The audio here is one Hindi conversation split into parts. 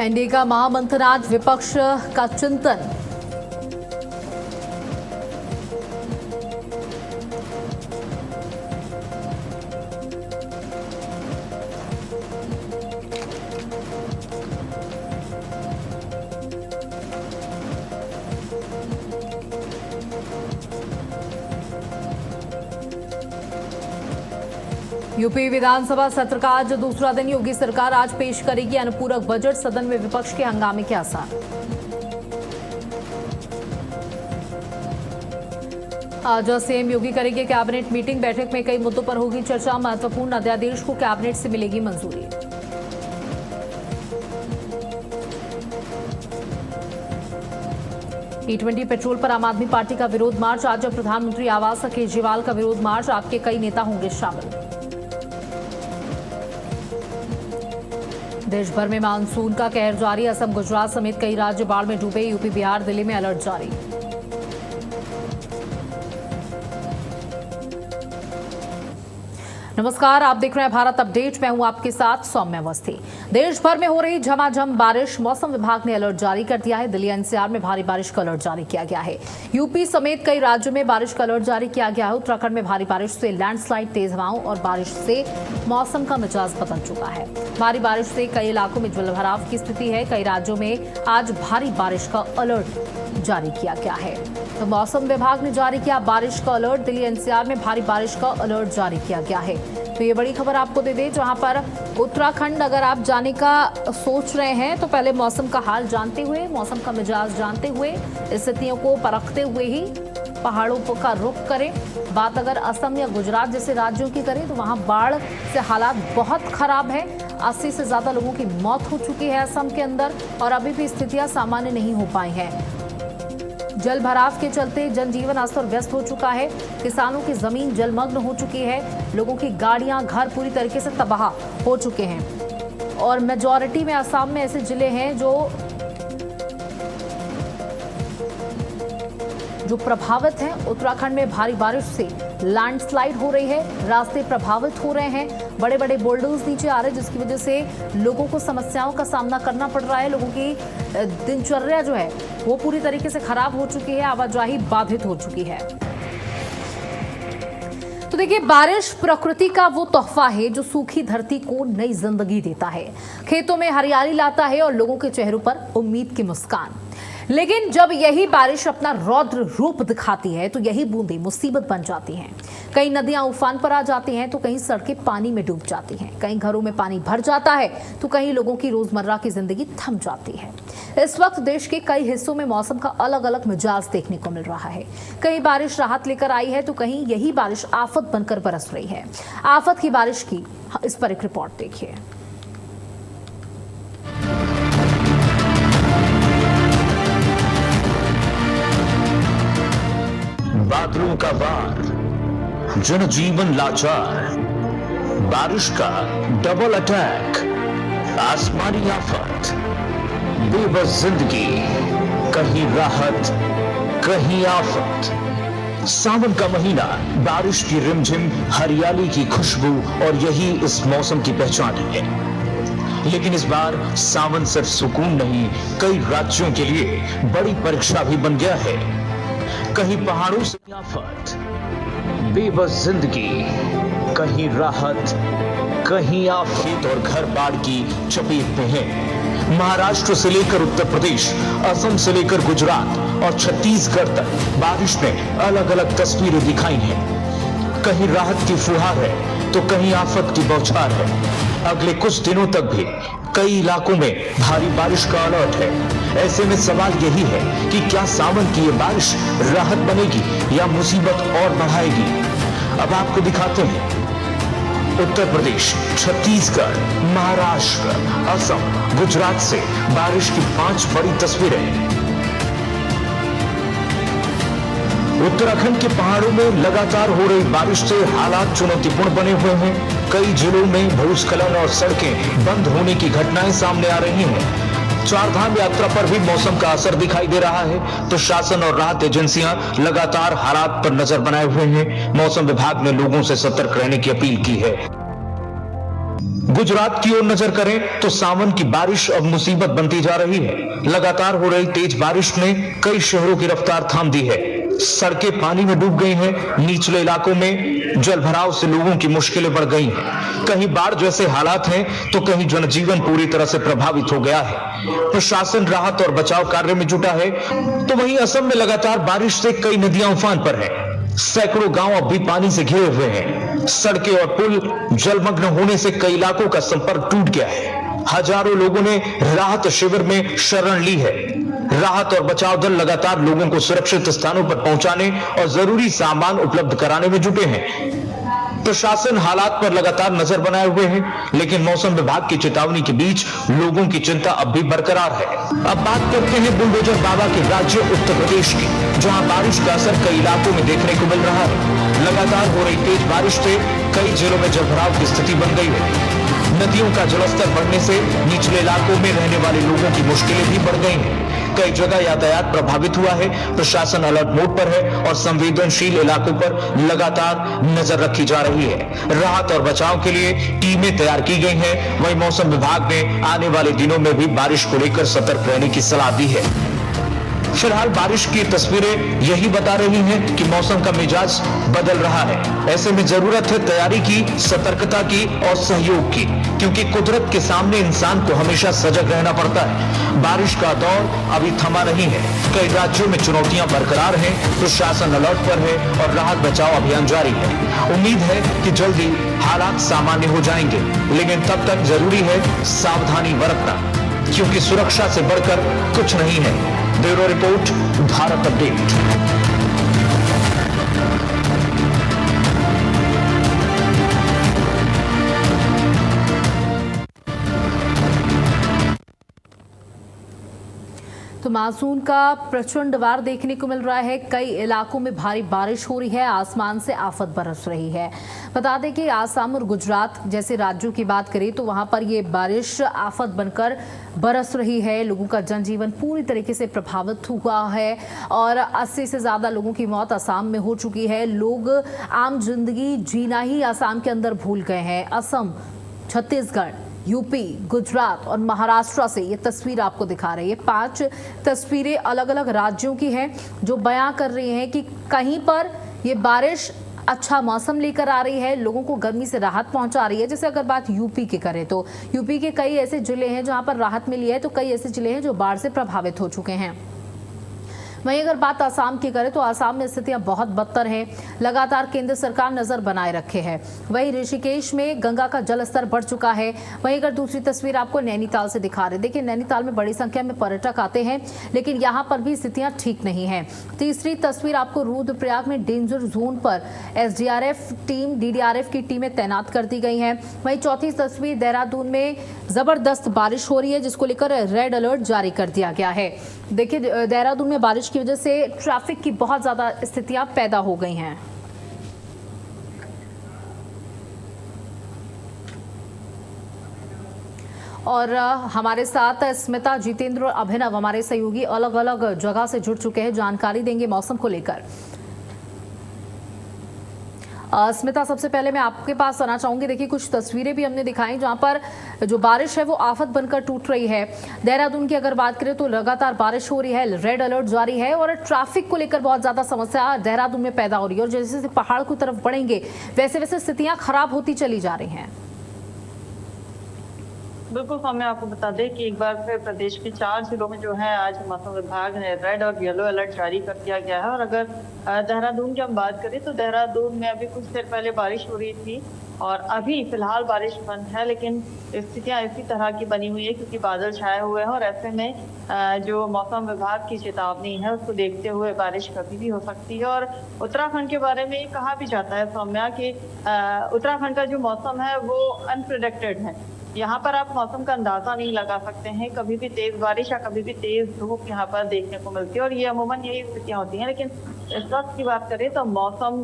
एनडीए का महामंथन, आज विपक्ष का चिंतन। यूपी विधानसभा सत्र का आज दूसरा दिन। योगी सरकार आज पेश करेगी अनुपूरक बजट। सदन में विपक्ष के हंगामे के आसार। आज सीएम योगी करेंगे कैबिनेट मीटिंग। बैठक में कई मुद्दों पर होगी चर्चा। महत्वपूर्ण अध्यादेश को कैबिनेट से मिलेगी मंजूरी। T20 पेट्रोल पर आम आदमी पार्टी का विरोध मार्च। आज प्रधानमंत्री आवास केजरीवाल का विरोध मार्च। आपके कई नेता होंगे शामिल। देश भर में मानसून का कहर जारी। असम, गुजरात समेत कई राज्य बाढ़ में डूबे। यूपी, बिहार, दिल्ली में अलर्ट जारी। नमस्कार, आप देख रहे हैं भारत अपडेट। मैं हूं आपके साथ सौम्या अवस्थी। देश भर में हो रही झमाझम बारिश। मौसम विभाग ने अलर्ट जारी कर दिया है। दिल्ली एनसीआर में भारी बारिश का अलर्ट जारी किया गया है। यूपी समेत कई राज्यों में बारिश का अलर्ट जारी किया गया है। उत्तराखंड में भारी बारिश से लैंडस्लाइड, तेज हवाओं और बारिश से मौसम का मिजाज बदल चुका है। भारी बारिश से कई इलाकों में जलभराव की स्थिति है। कई राज्यों में आज भारी बारिश का अलर्ट जारी किया गया है। तो मौसम विभाग ने जारी किया बारिश का अलर्ट। दिल्ली एनसीआर में भारी बारिश का अलर्ट जारी किया गया है। तो ये बड़ी खबर आपको दे दें, जहां पर उत्तराखंड अगर आप जाने का सोच रहे हैं तो पहले मौसम का हाल जानते हुए, मौसम का मिजाज जानते हुए, स्थितियों को परखते हुए ही पहाड़ों का रुख करें। बात अगर असम या गुजरात जैसे राज्यों की करें तो वहां बाढ़ से हालात बहुत खराब है। 80 से ज्यादा लोगों की मौत हो चुकी है असम के अंदर और अभी भी स्थितियां सामान्य नहीं हो पाई हैं। जल भराव के चलते जनजीवन अस्त व्यस्त हो चुका है। किसानों की जमीन जलमग्न हो चुकी है। लोगों की गाड़ियां, घर पूरी तरीके से तबाह हो चुके हैं और मेजॉरिटी में असम में ऐसे जिले हैं जो प्रभावित हैं। उत्तराखंड में भारी बारिश से लैंडस्लाइड हो रही है। रास्ते प्रभावित हो रहे हैं। बड़े बड़े बोल्डर्स नीचे आ रहे हैं, जिसकी वजह से लोगों को समस्याओं का सामना करना पड़ रहा है। लोगों की दिनचर्या जो है वो पूरी तरीके से खराब हो चुकी है। आवाजाही बाधित हो चुकी है। तो देखिए, बारिश प्रकृति का वो तोहफा है जो सूखी धरती को नई जिंदगी देता है, खेतों में हरियाली लाता है और लोगों के चेहरों पर उम्मीद की मुस्कान। लेकिन जब यही बारिश अपना रौद्र रूप दिखाती है तो यही बूंदें मुसीबत बन जाती हैं। कई नदियां उफान पर आ जाती हैं तो कहीं सड़कें पानी में डूब जाती हैं। कहीं घरों में पानी भर जाता है तो कहीं लोगों की रोजमर्रा की जिंदगी थम जाती है। इस वक्त देश के कई हिस्सों में मौसम का अलग अलग मिजाज देखने को मिल रहा है। कहीं बारिश राहत लेकर आई है तो कहीं यही बारिश आफत बनकर बरस रही है। आफत की बारिश की इस पर एक रिपोर्ट देखिए। बादलों का वार, जनजीवन लाचार, बारिश का डबल अटैक, आसमानी आफत, बेबस जिंदगी, कहीं राहत कहीं आफत। सावन का महीना, बारिश की रिमझिम, हरियाली की खुशबू और यही इस मौसम की पहचान है। लेकिन इस बार सावन सिर्फ सुकून नहीं, कई राज्यों के लिए बड़ी परीक्षा भी बन गया है। कहीं पहाड़ों से आफत, बेबस जिंदगी, कहीं राहत कहीं आफत और घर बाढ़ की चपेट में है। महाराष्ट्र से लेकर उत्तर प्रदेश, असम से लेकर गुजरात और छत्तीसगढ़ तक बारिश ने अलग अलग तस्वीरें दिखाई हैं। कहीं राहत की फुहार है तो कहीं आफत की बौछार है। अगले कुछ दिनों तक भी कई इलाकों में भारी बारिश का अलर्ट है। ऐसे में सवाल यही है कि क्या सावन की ये बारिश राहत बनेगी या मुसीबत और बढ़ाएगी। अब आपको दिखाते हैं उत्तर प्रदेश, छत्तीसगढ़, महाराष्ट्र, असम, गुजरात से बारिश की 5 बड़ी तस्वीरें। उत्तराखंड के पहाड़ों में लगातार हो रही बारिश से हालात चुनौतीपूर्ण बने हुए हैं। कई जिलों में भूस्खलन और सड़कें बंद होने की घटनाएं सामने आ रही हैं। चारधाम यात्रा पर भी मौसम का असर दिखाई दे रहा है, तो शासन और राहत एजेंसियां लगातार हालात पर नजर बनाए हुए हैं। मौसम विभाग ने लोगों से सतर्क रहने की अपील की है। गुजरात की ओर नजर करें तो सावन की बारिश अब मुसीबत बनती जा रही है। लगातार हो रही तेज बारिश ने कई शहरों की रफ्तार थाम दी है। सड़कें पानी में डूब गई हैं। निचले इलाकों में जल भराव से लोगों की मुश्किलें बढ़ गई हैं। कहीं बाढ़ जैसे हालात हैं तो कहीं जनजीवन पूरी तरह से प्रभावित हो गया है। प्रशासन राहत और बचाव कार्य में जुटा है, तो वहीं असम में लगातार बारिश से कई नदियां उफान पर हैं। सैकड़ों गांव अब भी पानी से घिरे हुए हैं। सड़कें और पुल जलमग्न होने से कई इलाकों का संपर्क टूट गया है। हजारों लोगों ने राहत शिविर में शरण ली है। राहत और बचाव दल लगातार लोगों को सुरक्षित स्थानों पर पहुंचाने और जरूरी सामान उपलब्ध कराने में जुटे हैं। प्रशासन हालात पर लगातार नजर बनाए हुए है, लेकिन मौसम विभाग की चेतावनी के बीच लोगों की चिंता अब भी बरकरार है। अब बात करते हैं बुलडोजर बाबा के राज्य उत्तर प्रदेश की, जहां बारिश का असर कई इलाकों में देखने को मिल रहा है। लगातार हो रही तेज बारिश से कई जिलों में जलभराव की स्थिति बन गई है। नदियों का जलस्तर बढ़ने से निचले इलाकों में रहने वाले लोगों की मुश्किलें भी बढ़ गई हैं। कई जगह यातायात प्रभावित हुआ है। प्रशासन अलर्ट मोड पर है और संवेदनशील इलाकों पर लगातार नजर रखी जा रही है। राहत और बचाव के लिए टीमें तैयार की गई हैं। वहीं मौसम विभाग ने आने वाले दिनों में भी बारिश को लेकर सतर्क रहने की सलाह दी है। फिलहाल बारिश की तस्वीरें यही बता रही हैं कि मौसम का मिजाज बदल रहा है। ऐसे में जरूरत है तैयारी की, सतर्कता की और सहयोग की, क्योंकि कुदरत के सामने इंसान को हमेशा सजग रहना पड़ता है। बारिश का दौर अभी थमा नहीं है। कई राज्यों में चुनौतियां बरकरार हैं। प्रशासन अलर्ट पर है और राहत बचाव अभियान जारी है। उम्मीद है कि जल्दी हालात सामान्य हो जाएंगे, लेकिन तब तक जरूरी है सावधानी बरतना, क्योंकि सुरक्षा से बढ़कर कुछ नहीं है। Bureau report, Bharat update. तो मानसून का प्रचंड वार देखने को मिल रहा है। कई इलाकों में भारी बारिश हो रही है। आसमान से आफत बरस रही है। बता दें कि आसाम और गुजरात जैसे राज्यों की बात करें तो वहां पर ये बारिश आफत बनकर बरस रही है। लोगों का जनजीवन पूरी तरीके से प्रभावित हुआ है और 80 से ज्यादा लोगों की मौत आसाम में हो चुकी है। लोग आम जिंदगी जीना ही आसाम के अंदर भूल गए हैं। असम, छत्तीसगढ़, यूपी, गुजरात और महाराष्ट्र से ये तस्वीर आपको दिखा रही है। 5 तस्वीरें अलग अलग राज्यों की हैं जो बयां कर रही हैं कि कहीं पर ये बारिश अच्छा मौसम लेकर आ रही है, लोगों को गर्मी से राहत पहुंचा रही है। जैसे अगर बात यूपी की करें तो यूपी के कई ऐसे जिले हैं जहां पर राहत मिली है, तो कई ऐसे जिले हैं जो बाढ़ से प्रभावित हो चुके हैं। वहीं अगर बात आसाम की करें तो आसाम में स्थितियां बहुत बदतर हैं। लगातार केंद्र सरकार नजर बनाए रखे है। वहीं ऋषिकेश में गंगा का जलस्तर बढ़ चुका है। वहीं अगर दूसरी तस्वीर आपको नैनीताल से दिखा रहे, देखिए नैनीताल में बड़ी संख्या में पर्यटक आते हैं, लेकिन यहाँ पर भी स्थितियां ठीक नहीं है। तीसरी तस्वीर आपको रुद्रप्रयाग में डेंजर जोन पर एसडीआरएफ टीम, डीडीआरएफ की टीमें तैनात कर दी गई हैं। वहीं चौथी तस्वीर देहरादून में जबरदस्त बारिश हो रही है, जिसको लेकर रेड अलर्ट जारी कर दिया गया है। देखिए देहरादून में बारिश की वजह से ट्रैफिक की बहुत ज्यादा स्थितियां पैदा हो गई हैं। और हमारे साथ स्मिता, जितेंद्र और अभिनव हमारे सहयोगी अलग अलग जगह से जुड़ चुके हैं, जानकारी देंगे मौसम को लेकर। स्मिता, सबसे पहले मैं आपके पास आना चाहूंगी। देखिए कुछ तस्वीरें भी हमने दिखाई जहां पर जो बारिश है वो आफत बनकर टूट रही है। देहरादून की अगर बात करें तो लगातार बारिश हो रही है, रेड अलर्ट जारी है और ट्रैफिक को लेकर बहुत ज्यादा समस्या देहरादून में पैदा हो रही है। और जैसे जैसे पहाड़ की तरफ बढ़ेंगे वैसे वैसे स्थितियां खराब होती चली जा रही हैं। बिल्कुल, हमें आपको बता दें कि एक बार फिर प्रदेश के 4 जिलों में जो है आज मौसम विभाग ने रेड और येलो अलर्ट जारी कर दिया गया है। और अगर देहरादून की हम बात करें तो देहरादून में अभी कुछ देर पहले बारिश हो रही थी और अभी फिलहाल बारिश बंद है, लेकिन स्थितियां इसी तरह की बनी हुई है क्योंकि बादल छाए हुए हैं और ऐसे में जो मौसम विभाग की चेतावनी है उसको देखते हुए बारिश कभी भी हो सकती है। और उत्तराखंड के बारे में ये कहा भी जाता है सौम्या कि उत्तराखंड का जो मौसम है वो अनप्रिडिक्टेड है। यहाँ पर आप मौसम का अंदाजा नहीं लगा सकते हैं। कभी भी तेज बारिश या कभी भी तेज धूप यहाँ पर देखने को मिलती है और ये अमूमन यही स्थितियाँ होती हैं। लेकिन इस वक्त की बात करें तो मौसम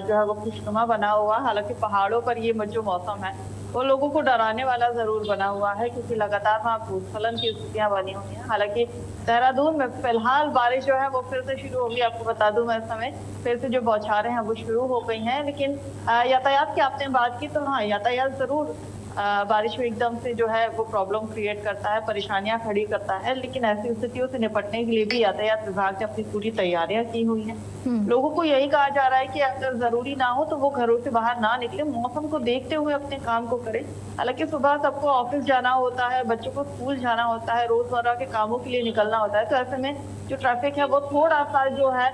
जो है वो खुशनुमा बना हुआ। हालांकि पहाड़ों पर ये जो मौसम है वो लोगों को डराने वाला जरूर बना हुआ है क्योंकि लगातार वहाँ भूस्खलन की स्थितियाँ बनी हुई हैं। हालांकि देहरादून में फिलहाल बारिश जो है वो फिर से शुरू होगी। आपको बता दूं मैं इस समय फिर से जो बौछारें हैं वो शुरू हो गई हैं। लेकिन यातायात की आपने बात की तो हाँ, यातायात जरूर बारिश में एकदम से जो है वो प्रॉब्लम क्रिएट करता है, परेशानियां खड़ी करता है। लेकिन ऐसी स्थितियों से निपटने के लिए भी यातायात विभाग ने अपनी पूरी तैयारियां की हुई हैं। लोगों को यही कहा जा रहा है कि अगर जरूरी ना हो तो वो घरों से बाहर ना निकले, मौसम को देखते हुए अपने काम को करें। हालांकि सुबह सबको ऑफिस जाना होता है, बच्चों को स्कूल जाना होता है, रोजमर्रा के कामों के लिए निकलना होता है, तो ऐसे में जो ट्रैफिक है वो थोड़ा सा जो है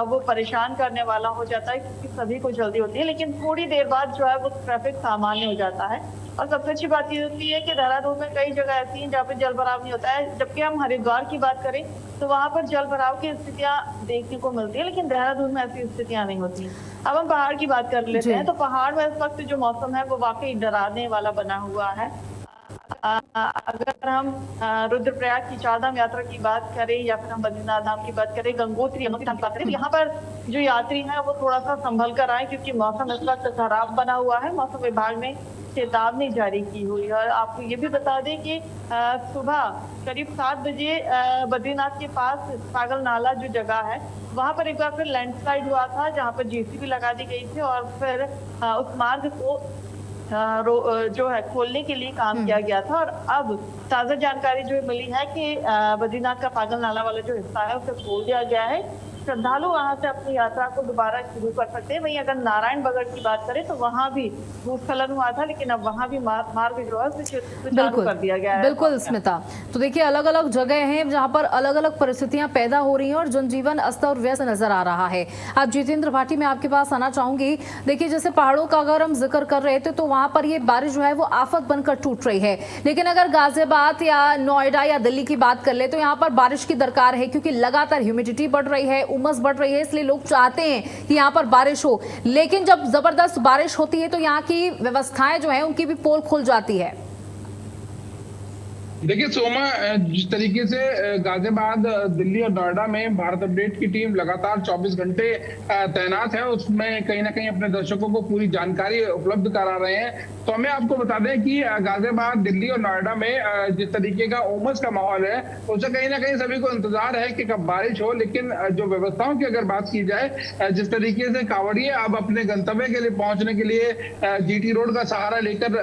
वो परेशान करने वाला हो जाता है, क्योंकि सभी को जल्दी होती है। लेकिन थोड़ी देर बाद जो है वो ट्रैफिक सामान्य हो जाता है। और सबसे अच्छी बात ये होती है कि देहरादून में कई जगह ऐसी हैं जहाँ पे जल भराव नहीं होता है। जबकि हम हरिद्वार की बात करें तो वहां पर जल भराव की स्थितियां देखने को मिलती है, लेकिन देहरादून में ऐसी स्थितियां नहीं होती। अब हम पहाड़ की बात कर लेते हैं, तो पहाड़ में इस वक्त जो मौसम है वो वाकई डराने वाला बना हुआ है। अगर हम रुद्रप्रयाग की चारधाम यात्रा की बात करें या फिर हम बद्रीनाथ धाम की बात करें, गंगोत्री धाम की बात करें, तो यहाँ पर जो यात्री हैं वो थोड़ा सा संभल कर आए, क्योंकि मौसम इस वक्त खराब बना हुआ है। मौसम विभाग ने चेतावनी जारी की हुई है। और आपको ये भी बता दें कि सुबह करीब 7 बजे बद्रीनाथ के पास पागल नाला जो जगह है वहां पर एक बार फिर लैंडस्लाइड हुआ था, जहां पर जेसीबी लगा दी गई थी और फिर उस मार्ग को जो है खोलने के लिए काम किया गया था। और अब ताजा जानकारी जो मिली है कि बद्रीनाथ का पागल नाला वाला जो हिस्सा है उसे खोल दिया गया है। श्रद्धालु वहां से अपनी यात्रा को दोबारा शुरू कर सकते हैं। वहीं अगर नारायण बगड़ की बात करें तो वहां भी भूस्खलन हुआ था, लेकिन अब वहां भी मार्ग जो है सुचारू कर दिया गया है। बिल्कुल स्मिता, तो देखिए अलग अलग जगह हैं जहां पर अलग अलग परिस्थितियां पैदा हो रही हैं और जनजीवन अस्त और व्यस्त नजर आ रहा है। अब जितेंद्र भाटी मैं आपके पास आना चाहूंगी। देखिए जैसे पहाड़ों का अगर हम जिक्र कर रहे थे तो वहां पर ये बारिश जो है वो आफत बनकर टूट रही है, लेकिन अगर गाजियाबाद या नोएडा या दिल्ली की बात कर ले तो यहाँ पर बारिश की दरकार है, क्योंकि लगातार ह्यूमिडिटी बढ़ रही है, उमस बढ़ रही है, इसलिए लोग चाहते हैं कि यहाँ पर बारिश हो। लेकिन जब जबरदस्त बारिश होती है तो यहाँ की व्यवस्थाएं जो है उनकी भी पोल खुल जाती है। देखिए सोमा, जिस तरीके से गाजियाबाद, दिल्ली और नोएडा में भारत अपडेट की टीम लगातार 24 घंटे तैनात है, उसमें कहीं ना कहीं अपने दर्शकों को पूरी जानकारी उपलब्ध करा रहे हैं। तो हमें आपको बता दें कि गाजियाबाद, दिल्ली और नोएडा में जिस तरीके का उमस का माहौल है उससे कहीं ना कहीं सभी को इंतजार है कि कब बारिश हो। लेकिन जो व्यवस्थाओं की अगर बात की जाए, जिस तरीके से कांवड़िए अब अपने गंतव्य के लिए पहुंचने के लिए जीटी रोड का सहारा लेकर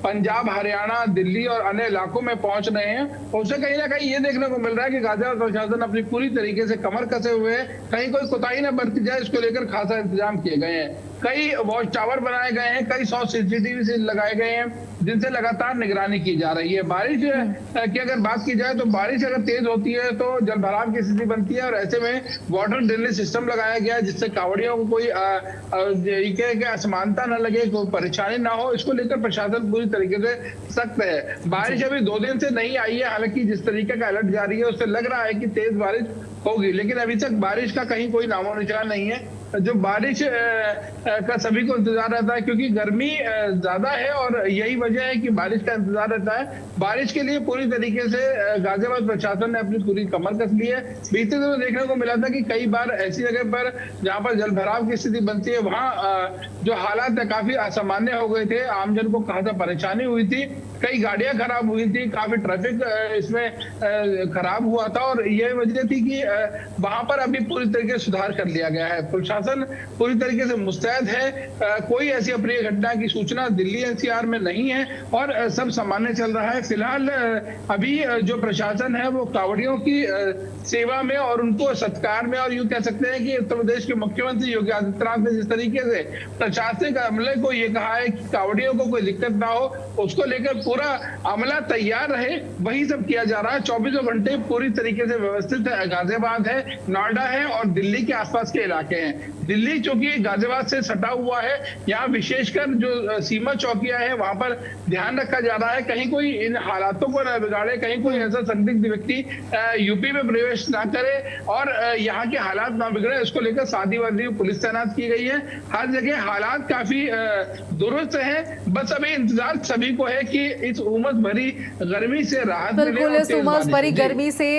पंजाब, हरियाणा, दिल्ली और अन्य इलाकों में पहुंच रहे हैं, उससे कहीं ना कहीं ये देखने को मिल रहा है कि गाजियाबाद प्रशासन अपनी पूरी तरीके से कमर कसे हुए हैं। कहीं कोई कोताही न बरती जाए, इसको लेकर खासा इंतजाम किए गए हैं। कई वॉच टावर बनाए गए हैं, कई 100 CCTV से लगाए गए हैं, जिनसे लगातार निगरानी की जा रही है। बारिश की अगर बात की जाए तो बारिश अगर तेज होती है तो जल भराव की स्थिति बनती है, और ऐसे में वाटर ड्रेनेज सिस्टम लगाया गया है, जिससे कांवड़ियों को कोई असमानता न लगे, कोई परेशानी ना हो। इसको लेकर प्रशासन पूरी तरीके से सख्त है। बारिश अभी 2 दिन से नहीं आई है, हालांकि जिस तरीके का अलर्ट जारी है उससे लग रहा है कि तेज बारिश होगी, लेकिन अभी तक बारिश का कहीं कोई नामो निशान नहीं है। जो बारिश का सभी को इंतजार रहता है, क्योंकि गर्मी ज्यादा है और यही वजह है कि बारिश का इंतजार रहता है। बारिश के लिए पूरी तरीके से गाजियाबाद प्रशासन ने अपनी पूरी कमर कस ली है। बीते दिनों देखने को मिला था कि कई बार ऐसी जगह पर जहां पर जल भराव की स्थिति बनती है वहां जो हालात है काफी असामान्य हो गए थे, आमजन को खासा परेशानी हुई थी, कई गाड़ियां खराब हुई थी, काफी ट्रैफिक इसमें खराब हुआ था, और यही वजह थी कि वहां पर अभी पूरी तरीके से सुधार कर लिया गया है। प्रशासन पूरी तरीके से मुस्तैद है, कोई ऐसी अप्रिय घटना की सूचना दिल्ली NCR में नहीं है और सब सामान्य चल रहा है। फिलहाल अभी जो प्रशासन है वो कांवड़ियों की सेवा में और उनको सत्कार में, और यूं कह सकते हैं कि उत्तर प्रदेश के मुख्यमंत्री योगी आदित्यनाथ ने जिस तरीके से प्रशासनिक अमले को ये कहा है कि कांवड़ियों को कोई दिक्कत ना हो, उसको लेकर पूरा अमला तैयार रहे, वही सब किया जा रहा है। 24 घंटे पूरी तरीके से व्यवस्थित गाजियाबाद है, नोएडा है और दिल्ली के आसपास के इलाके हैं। दिल्ली चूंकि गाजियाबाद से सटा हुआ है, यहाँ विशेषकर जो सीमा चौकियां हैं वहां पर ध्यान रखा जा रहा है, कहीं कोई इन हालातों को न बिगाड़े, कहीं कोई ऐसा संदिग्ध व्यक्ति यूपी में प्रवेश ना करे और यहाँ के हालात ना बिगड़े, इसको लेकर सादी वर्दी पुलिस तैनात की गई है। हर जगह हालात काफी दुरुस्त है, बस अभी इंतजार सभी को है कि इस उमस भरी गर्मी से राहत मिले। बिल्कुल, इस उमस भरी गर्मी से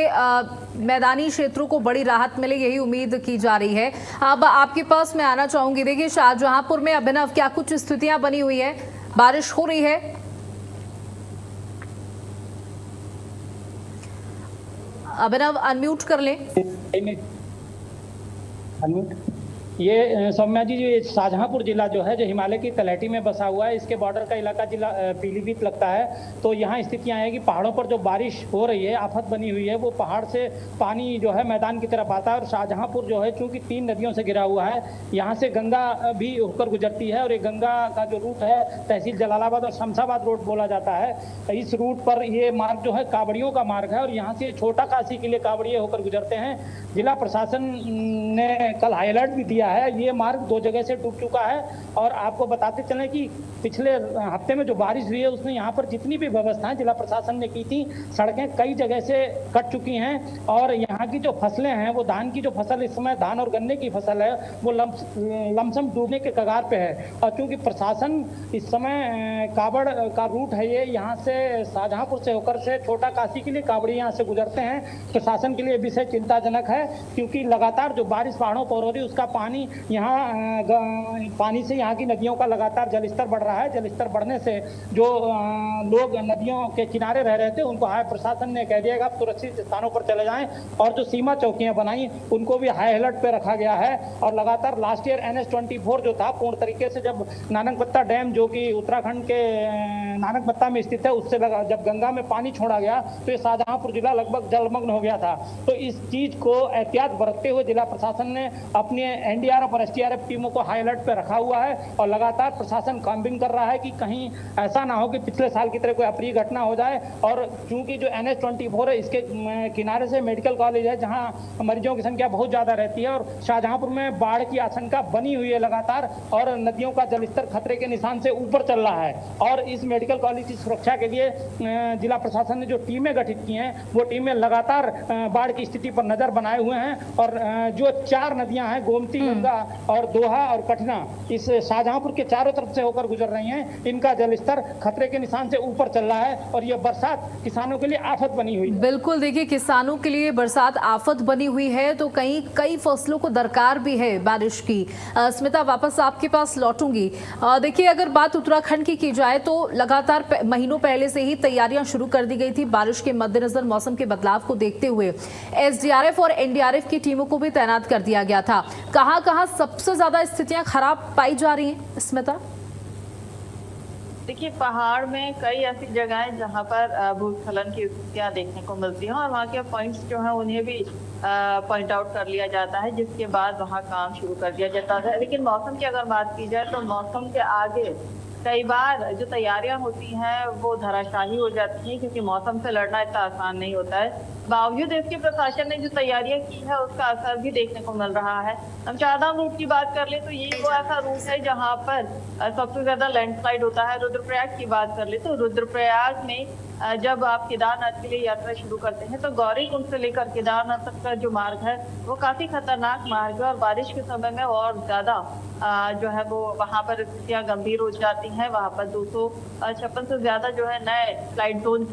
मैदानी क्षेत्रों को बड़ी राहत मिले, यही उम्मीद की जा रही है। अब आपके पास मैं आना चाहूंगी। देखिए शाहजहांपुर में अभिनव, क्या कुछ स्थितियां बनी हुई है, बारिश हो रही है? अभिनव अनम्यूट कर लें। ये सौम्या जी, ये शाहजहांपुर जिला जो है, जो हिमालय की तलहटी में बसा हुआ है, इसके बॉर्डर का इलाका जिला पीलीभीत लगता है। तो यहाँ स्थितियाँ हैं कि पहाड़ों पर जो बारिश हो रही है, आफत बनी हुई है, वो पहाड़ से पानी जो है मैदान की तरफ आता है। और शाहजहांपुर जो है चूँकि 3 नदियों से घिरा हुआ है, यहाँ से गंगा भी होकर गुजरती है और ये गंगा का जो रूट है तहसील जलालाबाद और शमशाबाद रोड बोला जाता है। इस रूट पर ये मार्ग जो है कांवड़ियों का मार्ग है और यहाँ से छोटा काशी के लिए कांवड़िए होकर गुजरते हैं। जिला प्रशासन ने कल हाई अलर्ट भी दिया है। ये मार्ग 2 जगह से टूट चुका है और आपको बताते चलें कि पिछले हफ्ते में जो बारिश हुई है उसने यहाँ पर जितनी भी व्यवस्थाएं जिला प्रशासन ने की थी, सड़कें कई जगह से कट चुकी हैं और यहाँ की जो फसलें हैं, वो धान की जो फसल इस समय धान और गन्ने की फसल है, वो लमसम डूबने के कगार पे है। और चूंकि प्रशासन इस समय कावड़ का रूट है, ये यहाँ से शाहजहांपुर से होकर से छोटा काशी के लिए कावड़ी यहाँ से गुजरते हैं। प्रशासन के लिए विषय चिंताजनक है क्योंकि लगातार जो बारिश पहाड़ों पर हो रही है उसका पानी यहाँ पानी से यहाँ की नदियों का लगातार जलस्तर बढ़ रहा है। जलस्तर बढ़ने से जो लोग नदियों के किनारे रह रहे थे उनको हाई प्रशासन ने कह दिया आप सुरक्षित स्थानों पर चले जाएं और जो सीमा चौकियां बनाई उनको भी हाई अलर्ट पे रखा गया है। और लगातार लास्ट ईयर NH-24 जो था पूर्ण तरीके से जब नानकबत्ता डैम जो कि उत्तराखंड के नानकबत्ता में स्थित है उससे जब गंगा में पानी छोड़ा गया तो ये शाहजहांपुर जिला लगभग जलमग्न हो गया था। तो इस चीज को एहतियात बरतते हुए जिला प्रशासन ने अपने NDRF और SDRF टीमों को हाई अलर्ट पे रखा हुआ है और लगातार प्रशासन कॉम्बिंग कर रहा है कि कहीं ऐसा ना हो कि पिछले साल की तरह कोई अप्रिय घटना हो जाए। और चूंकि जो NH-24 है इसके किनारे से मेडिकल कॉलेज है जहां मरीजों की संख्या बहुत ज्यादा रहती है और शाहजहांपुर में बाढ़ की आशंका बनी हुई है लगातार और नदियों का जलस्तर खतरे के निशान से ऊपर चल रहा है। और इस मेडिकल कॉलेज की सुरक्षा के लिए जिला प्रशासन ने जो टीमें गठित की हैं वो टीमें लगातार बाढ़ की स्थिति पर नजर बनाए हुए हैं। और जो 4 नदियां हैं, गोमती, गंगा और दोहा और कटना, इस शाहजहांपुर के चारों तरफ से होकर गुजर रही हैं। इनका जलस्तर खतरे के निशान से ऊपर चल रहा है और यह बरसात किसानों के लिए आफत बनी हुई है। बिल्कुल, देखिए किसानों के लिए बरसात आफत बनी हुई है तो कई फसलों को दरकार भी है बारिश की। स्मिता, वापस आपके पास लौटूंगी। देखिए अगर बात उत्तराखंड की जाए तो लगातार महीनों पहले से ही तैयारियां शुरू कर दी गई थी। बारिश के मद्देनजर मौसम के बदलाव को देखते हुए SDRF और NDRF की टीमों को भी तैनात कर दिया गया था। कहां सबसे ज्यादा स्थितियां खराब पाई जा रही हैं स्मिता? देखिए पहाड़ में कई ऐसी जगह हैं जहाँ पर भूस्खलन की स्थितियाँ देखने को मिलती हैं और वहाँ के पॉइंट्स जो हैं उन्हें भी पॉइंट आउट कर लिया जाता है, जिसके बाद वहाँ काम शुरू कर दिया जाता है। लेकिन मौसम की अगर बात की जाए तो मौसम के आगे कई बार जो तैयारियां होती हैं वो धराशाही हो जाती हैं क्योंकि मौसम से लड़ना इतना आसान नहीं होता है। बावजूद इसके प्रशासन ने जो तैयारियां की है उसका असर भी देखने को मिल रहा है। हम चारधाम रूट की बात कर ले तो ये वो ऐसा रूट है जहां पर सबसे ज्यादा लैंडस्लाइड होता है। रुद्रप्रयाग की बात कर ले तो रुद्रप्रयाग में जब आप केदारनाथ के लिए यात्रा शुरू करते हैं तो गौरीकुंड से लेकर केदारनाथ तक का जो मार्ग है वो काफी खतरनाक मार्ग है और बारिश के समय में और ज्यादा जो है वो वहाँ पर स्थितियाँ गंभीर हो जाती हैं। वहाँ पर 256 से ज्यादा जो है नए स्लाइड जोन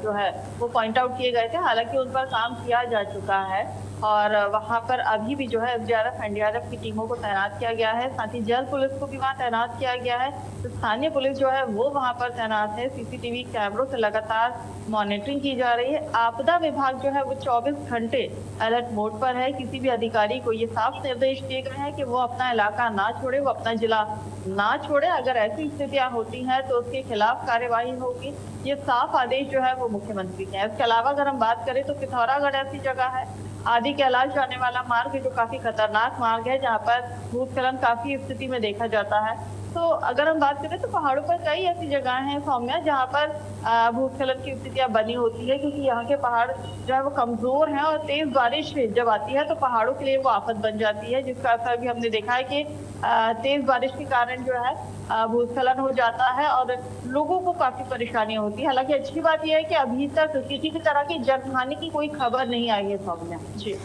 जो है वो पॉइंट आउट किए गए थे। हालांकि उन पर काम किया जा चुका है और वहाँ पर अभी भी जो है SDRF NDRF की टीमों को तैनात किया गया है। साथ ही जल पुलिस को भी वहाँ तैनात किया गया है। तो स्थानीय पुलिस जो है वो वहाँ पर तैनात है। CCTV कैमरों से लगातार मॉनिटरिंग की जा रही है। आपदा विभाग जो है वो 24 घंटे अलर्ट मोड पर है। किसी भी अधिकारी को ये साफ निर्देश दिए गए हैं कि वो अपना इलाका ना छोड़े, वो अपना जिला ना छोड़े। अगर ऐसी स्थितियां होती हैं तो उसके खिलाफ कार्यवाही होगी। ये साफ आदेश जो है वो मुख्यमंत्री के हैं। इसके अलावा अगर हम बात करें तो पिथौरागढ़ ऐसी जगह है, आदि कैलाश जाने वाला मार्ग जो काफी खतरनाक मार्ग है जहाँ पर भूस्खलन काफी स्थिति में देखा जाता है। तो अगर हम बात करें तो पहाड़ों पर कई ऐसी जगह हैं सौम्या जहाँ पर भूस्खलन की स्थितियां बनी होती है क्योंकि यहाँ के पहाड़ जो है वो कमजोर हैं और तेज बारिश जब आती है तो पहाड़ों के लिए वो आफत बन जाती है, जिसका असर भी हमने देखा है कि तेज बारिश के कारण जो है भूस्खलन हो जाता है और लोगों को काफी परेशानियां होती है। हालांकि अच्छी बात यह है कि अभी तक किसी भी तरह की जनहानि की कोई खबर नहीं आई है सौम्या जी।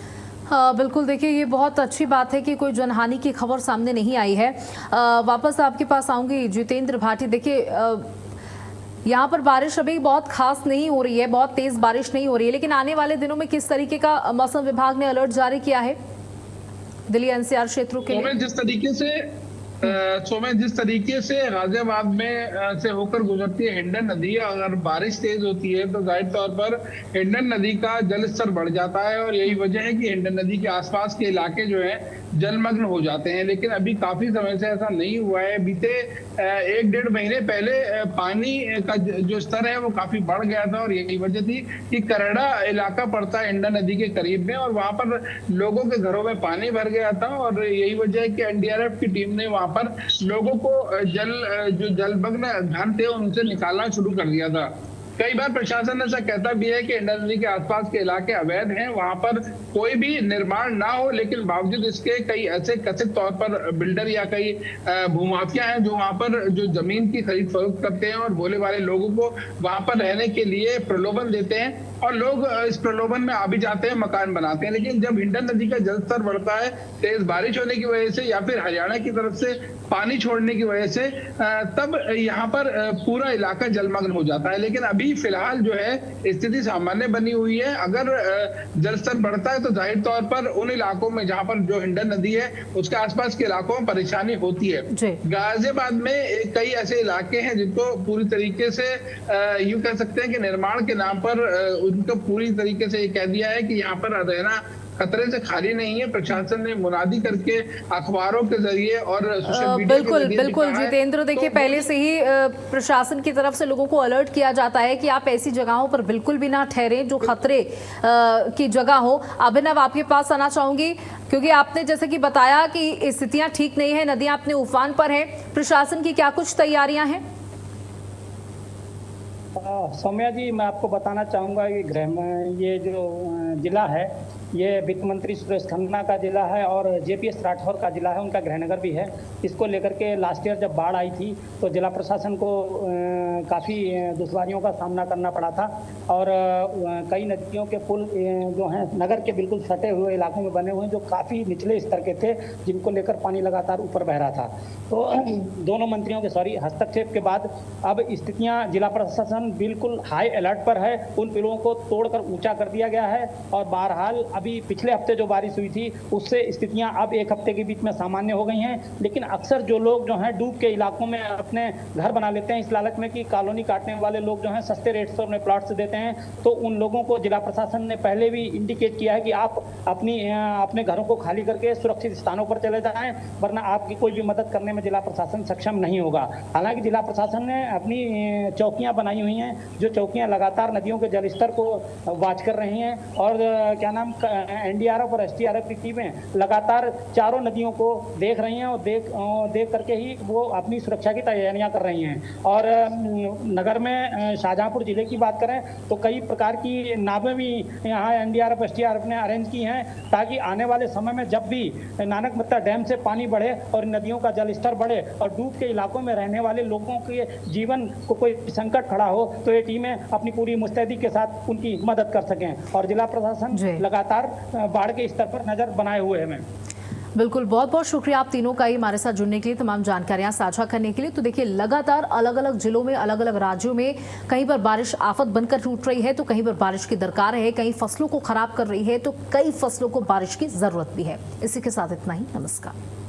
हाँ बिल्कुल, देखिए ये बहुत अच्छी बात है कि कोई जनहानि की खबर सामने नहीं आई है। वापस आपके पास आऊंगी जितेंद्र भाटी। देखिए यहाँ पर बारिश अभी बहुत खास नहीं हो रही है, बहुत तेज बारिश नहीं हो रही है, लेकिन आने वाले दिनों में किस तरीके का मौसम विभाग ने अलर्ट जारी किया है दिल्ली NCR क्षेत्रों के लिए? जिस तरीके से गाजियाबाद में से होकर गुजरती है हिंडन नदी, अगर बारिश तेज होती है तो जाहिर तौर पर हिंडन नदी का जल स्तर बढ़ जाता है और यही वजह है कि हिंडन नदी के आसपास के इलाके जो है जलमग्न हो जाते हैं। लेकिन अभी काफी समय से ऐसा नहीं हुआ है। बीते 1-1.5 महीने पहले पानी का जो स्तर है वो काफी बढ़ गया था, और यही वजह थी कि करड़ा इलाका पड़ता है इंडा नदी के करीब में, और वहां पर लोगों के घरों में पानी भर गया था। और यही वजह है कि एनडीआरएफ की टीम ने वहां पर लोगों को जो जलमग्न घर थे उनसे निकालना शुरू कर दिया था। कई बार प्रशासन ऐसा कहता भी है कि इंडा नदी के आसपास के इलाके अवैध हैं, वहां पर कोई भी निर्माण ना हो, लेकिन बावजूद इसके कई ऐसे कथित तौर पर बिल्डर या कई भूमाफिया हैं जो वहां पर जो जमीन की खरीद फरोख्त करते हैं और भोले वाले लोगों को वहां पर रहने के लिए प्रलोभन देते हैं, और लोग इस प्रलोभन में आ भी जाते हैं, मकान बनाते हैं। लेकिन जब हिंडन नदी का जलस्तर बढ़ता है तेज बारिश होने की वजह से या फिर हरियाणा की तरफ से पानी छोड़ने की वजह से, तब यहाँ पर पूरा इलाका जलमग्न हो जाता है। लेकिन अभी फिलहाल जो है स्थिति सामान्य बनी हुई है। अगर जलस्तर बढ़ता है तो जाहिर तौर पर उन इलाकों में जहाँ पर जो हिंडन नदी है उसके आसपास के इलाकों में परेशानी होती है। गाजियाबाद में कई ऐसे इलाके हैं जिनको पूरी तरीके से यूं कह सकते हैं कि निर्माण के नाम पर उनको पूरी तरीके से ये कह दिया है कि यहाँ पर रहना खतरे से खाली नहीं है। प्रशासन ने मुनादी करके अखबारों के जरिए और सोशल मीडिया बिल्कुल बिल्कुल जितेंद्र, देखिए पहले से ही प्रशासन की तरफ से लोगों को अलर्ट किया जाता है कि आप ऐसी जगहों पर बिल्कुल भी ना ठहरें जो खतरे की जगह हो। अभिनव, आपके पास आना चाहूंगी क्योंकि आपने जैसे कि बताया कि स्थितियां ठीक नहीं है, नदियां अपने उफान पर है, प्रशासन की क्या कुछ तैयारियां हैं? सौम्या जी, मैं आपको बताना चाहूँगा कि ये जो जिला है ये वित्त मंत्री सुरेश खन्ना का जिला है और जेपीएस राठौर का जिला है, उनका गृहनगर भी है। इसको लेकर के लास्ट ईयर जब बाढ़ आई थी तो जिला प्रशासन को काफ़ी दुश्वारियों का सामना करना पड़ा था, और कई नदियों के पुल जो हैं नगर के बिल्कुल सटे हुए इलाकों में बने हुए हैं जो काफ़ी निचले स्तर के थे, जिनको लेकर पानी लगातार ऊपर बह रहा था। तो दोनों मंत्रियों के हस्तक्षेप के बाद अब स्थितियाँ, जिला प्रशासन बिल्कुल हाई अलर्ट पर है। उन पुलों को तोड़कर ऊंचा कर दिया गया है, और बहरहाल अभी पिछले हफ्ते जो बारिश हुई थी उससे स्थितियां अब एक हफ्ते के बीच में सामान्य हो गई हैं। लेकिन अक्सर जो लोग जो हैं डूब के इलाकों में अपने घर बना लेते हैं इस लालच में कि कॉलोनी काटने वाले लोग जो हैं सस्ते रेट से अपने प्लॉट्स देते हैं, तो उन लोगों को जिला प्रशासन ने पहले भी इंडिकेट किया है कि आप अपने घरों को खाली करके सुरक्षित स्थानों पर चले जाएं, वरना आपकी कोई भी मदद करने में जिला प्रशासन सक्षम नहीं होगा। हालांकि जिला प्रशासन ने अपनी चौकियां बनाई हुई हैं, जो चौकियां लगातार नदियों के जलस्तर को वॉच कर रही हैं, और क्या नाम एनडीआरएफ और एसडीआरएफ की टीमें लगातार चारों नदियों को देख रही हैं, और देख करके ही वो अपनी सुरक्षा की तैयारियां कर रही हैं। और नगर में शाहजहांपुर जिले की बात करें तो कई प्रकार की नावें भी यहाँ एनडीआरएफ एसडीआरएफ ने अरेंज की हैं, ताकि आने वाले समय में जब भी नानक मत्ता डैम से पानी बढ़े और नदियों का जलस्तर बढ़े और डूब के इलाकों में रहने वाले लोगों के जीवन को कोई संकट खड़ा हो, तो ये टीमें अपनी पूरी मुस्तैदी के साथ उनकी मदद कर सकें। और जिला प्रशासन लगातार बाढ़ के स्तर पर नजर बनाए हुए हैं। बिल्कुल, बहुत बहुत शुक्रिया आप तीनों का ही हमारे साथ जुड़ने के लिए, तमाम जानकारियां साझा करने के लिए। तो देखिए लगातार अलग अलग जिलों में, अलग अलग राज्यों में कहीं पर बारिश आफत बनकर टूट रही है, तो कहीं पर बारिश की दरकार है, कहीं फसलों को खराब कर रही है, तो कई फसलों को बारिश की जरूरत भी है। इसी के साथ इतना ही, नमस्कार।